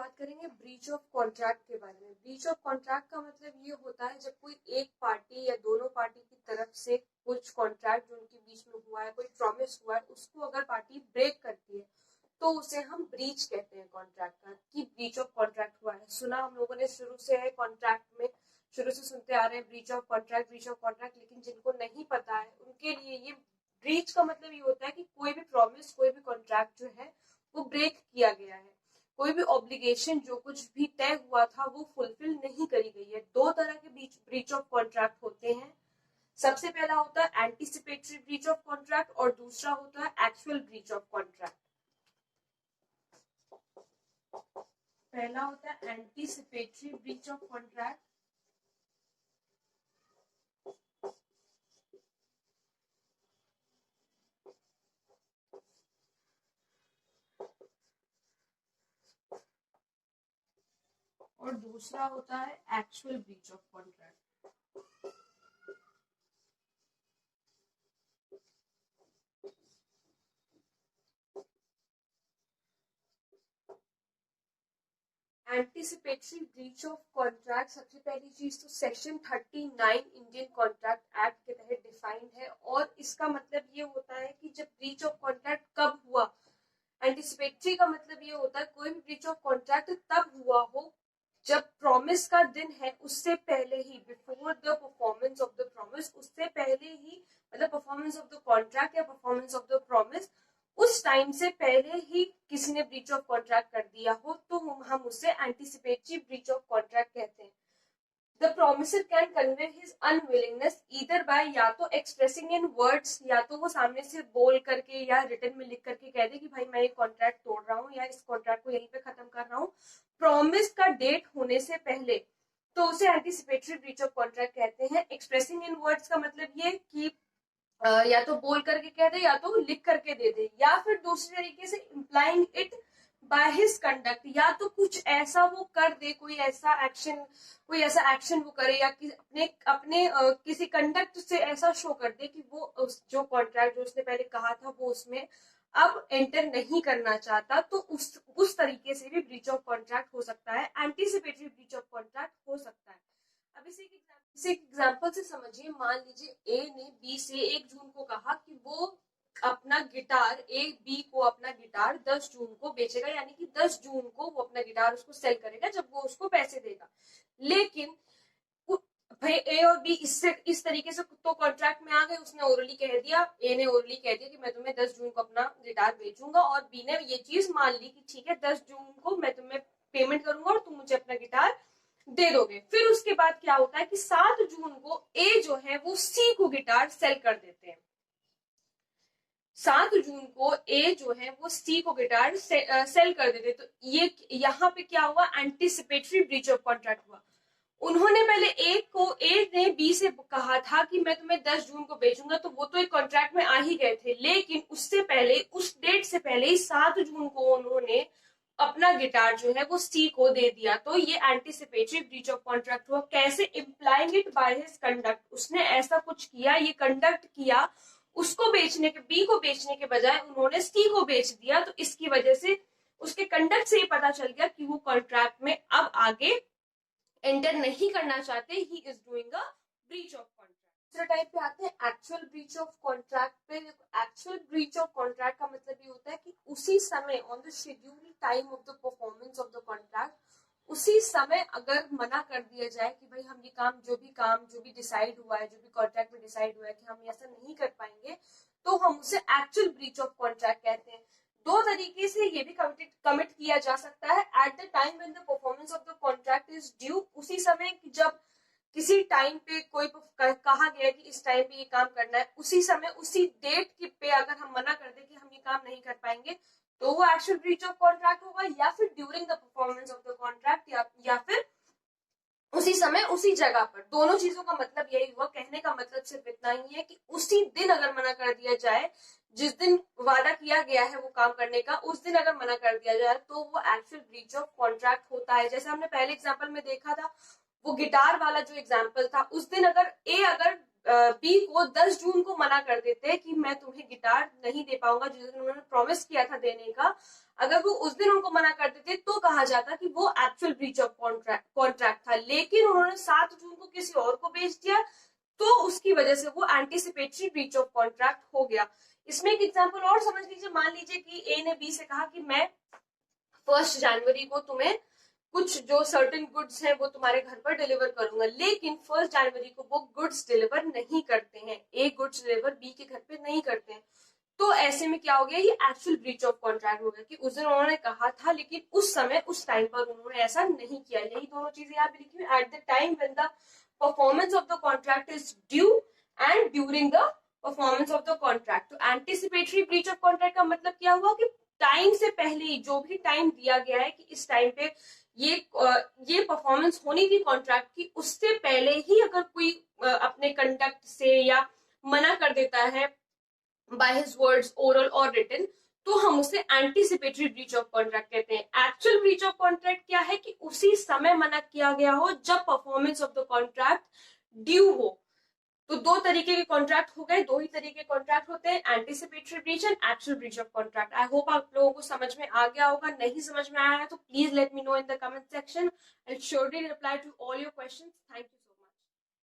बात करेंगे breach of contract के बारे में। ब्रीच ऑफ कॉन्ट्रैक्ट का मतलब ये होता है जब कोई एक पार्टी या दोनों पार्टी की तरफ से कुछ कॉन्ट्रैक्ट जो उनके बीच में हुआ है, कोई प्रॉमिस हुआ है, उसको अगर पार्टी ब्रेक करती है तो उसे हम ब्रीच कहते हैं कॉन्ट्रैक्ट का, कि ब्रीच ऑफ कॉन्ट्रैक्ट हुआ है। सुना हम लोगों ने शुरू से है, कॉन्ट्रैक्ट में शुरू से सुनते आ रहे हैं breach of contract, breach of contract, लेकिन जिनको नहीं पता है उनके लिए ये ब्रीच का मतलब ये होता है कि कोई भी प्रॉमिस, कोई भी कॉन्ट्रैक्ट जो है वो ब्रेक किया गया है, कोई भी ऑब्लिगेशन जो कुछ भी तय हुआ था वो फुलफिल नहीं करी गई है। दो तरह के ब्रीच ऑफ कॉन्ट्रैक्ट होते हैं। सबसे पहला होता है एंटीसिपेटरी ब्रीच ऑफ कॉन्ट्रैक्ट और दूसरा होता है एक्चुअल ब्रीच ऑफ कॉन्ट्रैक्ट। पहला होता है एंटीसिपेटरी ब्रीच ऑफ कॉन्ट्रैक्ट और दूसरा होता है actual breach of contract. Anticipatory breach of contract सबसे पहली चीज तो सेक्शन 39 इंडियन कॉन्ट्रैक्ट एक्ट के तहत डिफाइंड है, और इसका मतलब ये होता है कि जब ब्रीच ऑफ कॉन्ट्रैक्ट कब हुआ। एंटीसिपेटरी का मतलब ये होता है कोई भी ब्रीच ऑफ कॉन्ट्रैक्ट तब हुआ हो जब प्रॉमिस का दिन है उससे पहले ही, before the performance of the promise, उससे पहले ही, मतलब परफॉर्मेंस ऑफ द कॉन्ट्रैक्ट या परफॉर्मेंस ऑफ द प्रॉमिस, उस टाइम से पहले ही किसी ने ब्रीच ऑफ कॉन्ट्रैक्ट कर दिया हो तो हम उससे एंटीसिपेटरी ब्रीच ऑफ कॉन्ट्रैक्ट कहते हैं। The promiser can convey his unwillingness either by या तो expressing in words, या तो वो सामने से बोल करके या रिटन में लिख करके कह दे कि भाई मैं ये कॉन्ट्रैक्ट तोड़ रहा हूँ या इस कॉन्ट्रैक्ट को यहीं पे खत्म कर रहा हूँ प्रॉमिस का डेट होने से पहले, तो उसे एंटीसिपेटरी ब्रीच ऑफ कॉन्ट्रैक्ट कहते हैं। एक्सप्रेसिंग इन वर्ड्स का मतलब ये कि या तो बोल करके कह दे या तो लिख करके दे दे, या फिर दूसरे तरीके से implying it by his conduct, या तो कुछ ऐसा वो कर दे, कोई ऐसा एक्शन वो करे या कि अपने अपने किसी कंडक्ट से ऐसा शो कर दे कि वो जो कॉन्ट्रैक्ट जो उसने पहले कहा था वो उसमें अब एंटर नहीं करना चाहता, तो उस तरीके से भी ब्रीच ऑफ कॉन्ट्रैक्ट हो सकता है, एंटीसिपेटरी ब्रीच ऑफ कॉन्ट्रैक्ट हो सकता है। अब इसे एग्जाम्पल से समझिए। मान लीजिए ए ने बी से 1 जून को कहा कि वो अपना गिटार, ए बी को अपना गिटार 10 जून को बेचेगा, यानी कि 10 जून को वो अपना गिटार उसको सेल करेगा जब वो उसको पैसे देगा। लेकिन भाई ए और बी इस तरीके से तो कॉन्ट्रैक्ट में आ गए, उसने ओरली कह दिया, ए ने ओरली कह दिया कि मैं तुम्हें 10 जून को अपना गिटार बेचूंगा, और बी ने ये चीज मान ली कि ठीक है 10 जून को मैं तुम्हें पेमेंट करूंगा और तुम मुझे अपना गिटार दे दोगे। फिर उसके बाद क्या होता है कि 7 जून को ए जो है वो सी को गिटार सेल कर देते हैं। 7 जून को ए जो है वो सी को गिटार सेल कर देते, तो ये यहाँ पे क्या हुआ, एंटीसिपेटरी ब्रीच ऑफ कॉन्ट्रैक्ट हुआ। उन्होंने पहले ए ने बी से कहा था कि मैं तुम्हें 10 जून को बेचूंगा, तो वो तो एक कॉन्ट्रैक्ट में आ ही गए थे, लेकिन उससे पहले, उस डेट से पहले ही 7 जून को उन्होंने अपना गिटार जो है वो सी को दे दिया, तो ये एंटीसिपेटरी ब्रीच ऑफ कॉन्ट्रैक्ट हुआ। कैसे, implying it by his conduct, उसने ऐसा कुछ किया, ये कंडक्ट किया, उसको बेचने के, बी को बेचने के बजाय उन्होंने सी को बेच दिया, तो इसकी वजह से उसके कंडक्ट से ये पता चल गया कि वो कॉन्ट्रैक्ट में अब आगे एंटर नहीं करना चाहते, he is doing a breach of contract. दूसरे टाइप पे आते हैं एक्चुअल ब्रीच ऑफ कॉन्ट्रैक्ट पे। एक्चुअल ब्रीच ऑफ कॉन्ट्रैक्ट का मतलब ये होता है कि उसी समय, on the scheduled time of the performance of the contract, उसी समय अगर मना कर दिया जाए कि भाई हम ये काम जो भी डिसाइड हुआ है, जो भी कॉन्ट्रैक्ट में डिसाइड हुआ है कि हम ऐसा नहीं कर पाएंगे, तो हम उसे एक्चुअल ब्रीच ऑफ कॉन्ट्रैक्ट कहते हैं। दो तरीके से ये भी कमिट किया जा सकता है। At the time when the performance of the contract is due, उसी समय जब किसी टाइम पे कोई कहा गया कि इस टाइम पे ये काम करना है, उसी समय उसी डेट की पे अगर हम मना कर दे कि हम ये काम नहीं कर पाएंगे, तो वो एक्चुअल ब्रीच ऑफ कॉन्ट्रैक्ट होगा, या फिर during the performance of the contract, या फिर उसी समय उसी जगह पर। दोनों चीजों का मतलब यही हुआ। कहने का मतलब सिर्फ इतना ही है कि उसी दिन अगर मना कर दिया जाए, जिस दिन वादा किया गया है वो काम करने का, उस दिन अगर मना कर दिया जाए तो वो एक्चुअल ब्रीच ऑफ कॉन्ट्रैक्ट होता है। जैसे हमने पहले एग्जांपल में देखा था, वो गिटार वाला जो एग्जांपल था, उस दिन अगर बी को 10 जून को मना कर देते कि मैं तुम्हें गिटार नहीं दे पाऊंगा जिस दिन उन्होंने प्रॉमिस किया था देने का, अगर वो उस दिन उनको मना कर देते तो कहा जाता कि वो एक्चुअल ब्रीच ऑफ कॉन्ट्रैक्ट था। लेकिन उन्होंने 7 जून को किसी और को बेच दिया, तो उसकी वजह से वो एंटीसिपेटरी ब्रीच ऑफ कॉन्ट्रैक्ट हो गया। इसमें एक एग्जांपल और समझ लीजिए, मान लीजिए कि ए ने बी से कहा कि मैं 1 जनवरी को तुम्हें कुछ जो सर्टेन गुड्स हैं वो तुम्हारे घर पर डिलीवर करूंगा, लेकिन 1 जनवरी को वो गुड्स डिलीवर नहीं करते हैं, ए गुड्स डिलीवर बी के घर पे नहीं करते हैं। तो ऐसे में क्या हो गया, ये एक्चुअल ब्रीच ऑफ कॉन्ट्रैक्ट हो गया कि उस दिन उन्होंने कहा था लेकिन उस समय उस टाइम पर उन्होंने ऐसा नहीं किया। यही दोनों चीजें यहाँ पे लिखी हुई, at the time when the performance of the contract is due and during the performance of the contract. तो एंटीसिपेटरी ब्रीच ऑफ कॉन्ट्रैक्ट का मतलब क्या हुआ कि टाइम से पहले ही, जो भी टाइम दिया गया है कि इस टाइम पे ये परफॉर्मेंस होनी थी कॉन्ट्रैक्ट की, उससे पहले ही अगर कोई अपने कंडक्ट से या मना कर देता है बाय हिज वर्ड्स ओरल और रिटन, तो हम उसे एंटीसिपेटरी ब्रीच ऑफ कॉन्ट्रैक्ट कहते हैं। एक्चुअल ब्रीच ऑफ कॉन्ट्रैक्ट क्या है कि उसी समय मना किया गया हो जब performance of the contract due हो। तो 2 तरीके के कॉन्ट्रैक्ट हो गए, 2 ही तरीके के कॉन्ट्रैक्ट होते हैं, anticipatory breach and actual breach of contract. I hope आप लोगों को समझ में आ गया होगा। नहीं समझ में आया है तो please let me know in the comment section. I will surely reply to all your questions. Thank you.